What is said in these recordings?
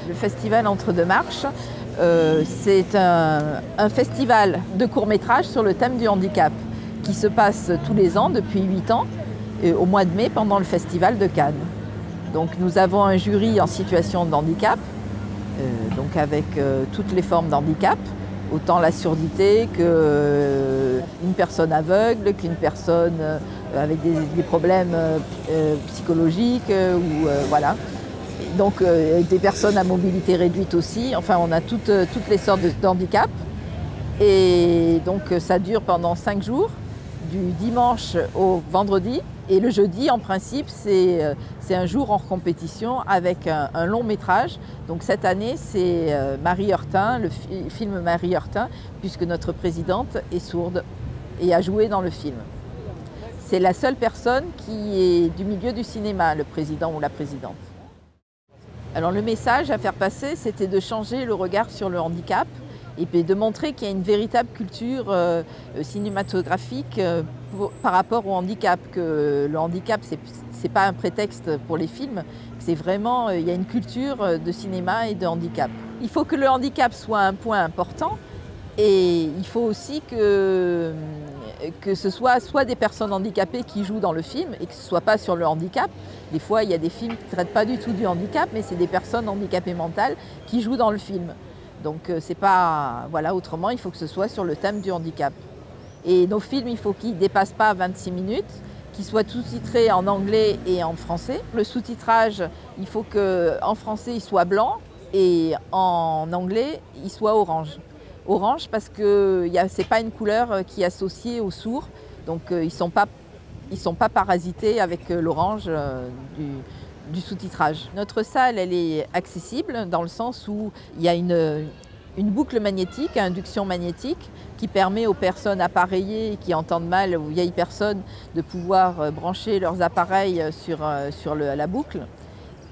Le festival Entre deux marches, c'est un festival de courts-métrages sur le thème du handicap qui se passe tous les ans depuis 8 ans, au mois de mai pendant le festival de Cannes. Donc nous avons un jury en situation de handicap, donc avec toutes les formes d'handicap, autant la surdité qu'une personne aveugle, qu'une personne avec des problèmes psychologiques, voilà. Donc des personnes à mobilité réduite aussi. Enfin, on a toutes les sortes d'handicap. Et donc ça dure pendant 5 jours, du dimanche au vendredi. Et le jeudi, en principe, c'est un jour en compétition avec un long métrage. Donc cette année, c'est Marie Heurtin, le film Marie Heurtin, puisque notre présidente est sourde et a joué dans le film. C'est la seule personne qui est du milieu du cinéma, le président ou la présidente. Alors le message à faire passer, c'était de changer le regard sur le handicap et puis de montrer qu'il y a une véritable culture cinématographique par rapport au handicap, que le handicap, c'est pas un prétexte pour les films, c'est vraiment, il y a une culture de cinéma et de handicap. Il faut que le handicap soit un point important et il faut aussi que ce soit des personnes handicapées qui jouent dans le film et que ce ne soit pas sur le handicap. Des fois, il y a des films qui ne traitent pas du tout du handicap, mais c'est des personnes handicapées mentales qui jouent dans le film. Donc c'est pas... Voilà, autrement, il faut que ce soit sur le thème du handicap. Et nos films, il faut qu'ils ne dépassent pas 26 minutes, qu'ils soient sous-titrés en anglais et en français. Le sous-titrage, il faut qu'en français, il soit blanc et en anglais, il soit orange. Orange parce que ce n'est pas une couleur qui est associée aux sourds, donc ils ne sont pas parasités avec l'orange du sous-titrage. Notre salle, elle est accessible dans le sens où il y a une boucle magnétique, induction magnétique, qui permet aux personnes appareillées qui entendent mal, aux vieilles personnes, de pouvoir brancher leurs appareils sur la boucle.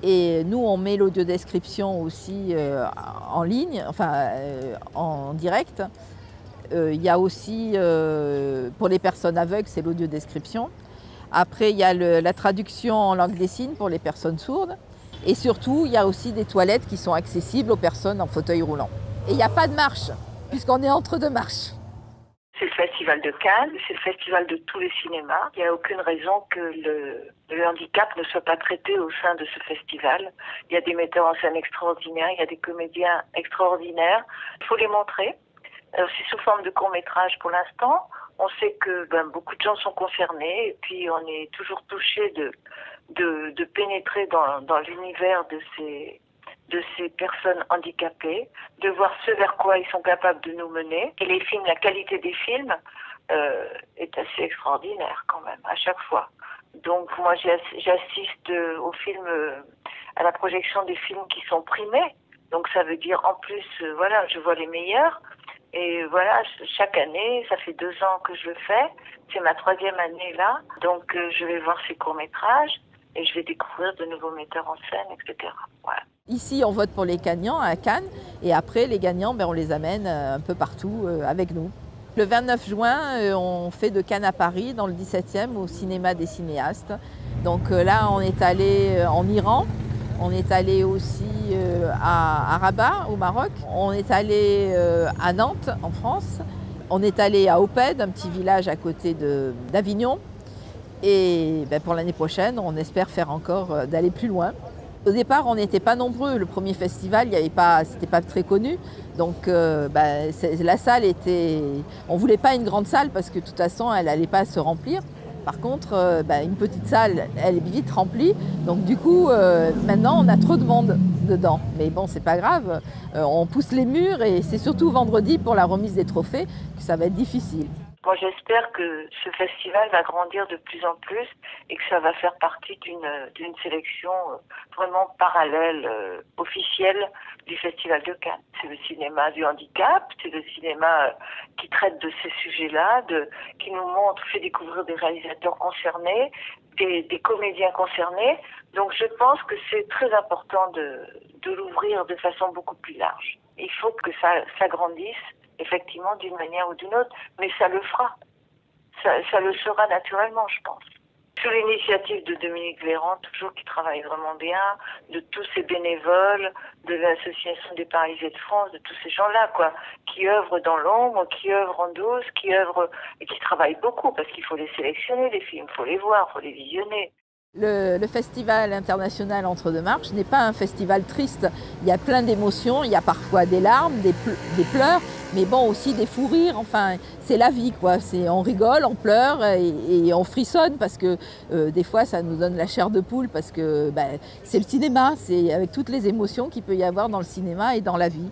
Et nous, on met l'audiodescription aussi en ligne, enfin en direct. Il y a aussi, pour les personnes aveugles, c'est l'audiodescription. Après, il y a la traduction en langue des signes pour les personnes sourdes. Et surtout, il y a aussi des toilettes qui sont accessibles aux personnes en fauteuil roulant. Et il n'y a pas de marche, puisqu'on est entre deux marches. C'est le festival de Cannes, c'est le festival de tous les cinémas. Il n'y a aucune raison que le handicap ne soit pas traité au sein de ce festival. Il y a des metteurs en scène extraordinaires, il y a des comédiens extraordinaires. Il faut les montrer. C'est sous forme de court-métrage pour l'instant. On sait que beaucoup de gens sont concernés et puis on est toujours touché de pénétrer dans l'univers de ces personnes handicapées, de voir ce vers quoi ils sont capables de nous mener. Et les films, la qualité des films est assez extraordinaire quand même, à chaque fois. Donc moi j'assiste aux films, à la projection des films qui sont primés. Donc ça veut dire en plus, voilà, je vois les meilleurs. Et voilà, chaque année, ça fait 2 ans que je le fais. C'est ma 3e année là. Donc je vais voir ces courts-métrages et je vais découvrir de nouveaux metteurs en scène, etc. Voilà. Ici, on vote pour les gagnants à Cannes et après, les gagnants, on les amène un peu partout avec nous. Le 29 juin, on fait de Cannes à Paris, dans le 17e, au cinéma des cinéastes. Donc là, on est allé en Iran, on est allé aussi à Rabat, au Maroc, on est allé à Nantes, en France, on est allé à Opède, un petit village à côté d'Avignon. Et pour l'année prochaine, on espère faire encore, d'aller plus loin. Au départ, on n'était pas nombreux. Le premier festival, c'était pas très connu. Donc la salle était... On ne voulait pas une grande salle parce que de toute façon, elle n'allait pas se remplir. Par contre, une petite salle, elle est vite remplie. Donc du coup, maintenant, on a trop de monde dedans. Mais bon, c'est pas grave. On pousse les murs et c'est surtout vendredi pour la remise des trophées que ça va être difficile. Moi, j'espère que ce festival va grandir de plus en plus et que ça va faire partie d'une sélection vraiment parallèle, officielle du Festival de Cannes. C'est le cinéma du handicap, c'est le cinéma qui traite de ces sujets-là, qui nous montre, fait découvrir des réalisateurs concernés, des comédiens concernés. Donc, je pense que c'est très important de l'ouvrir de façon beaucoup plus large. Il faut que ça grandisse. Effectivement, d'une manière ou d'une autre, mais ça le fera. Ça le sera naturellement, je pense. Sous l'initiative de Dominique Véran, toujours qui travaille vraiment bien, de tous ces bénévoles, de l'Association des Paralysés de France, de tous ces gens-là, quoi, qui œuvrent dans l'ombre, qui œuvrent en douce, qui œuvrent et qui travaillent beaucoup, parce qu'il faut les sélectionner, les films, il faut les voir, il faut les visionner. Le Festival international Entre deux marches n'est pas un festival triste. Il y a plein d'émotions, il y a parfois des larmes, des pleurs, mais bon aussi des fous rires. Enfin, c'est la vie, quoi. On rigole, on pleure et on frissonne parce que des fois ça nous donne la chair de poule parce que c'est le cinéma, c'est avec toutes les émotions qu'il peut y avoir dans le cinéma et dans la vie.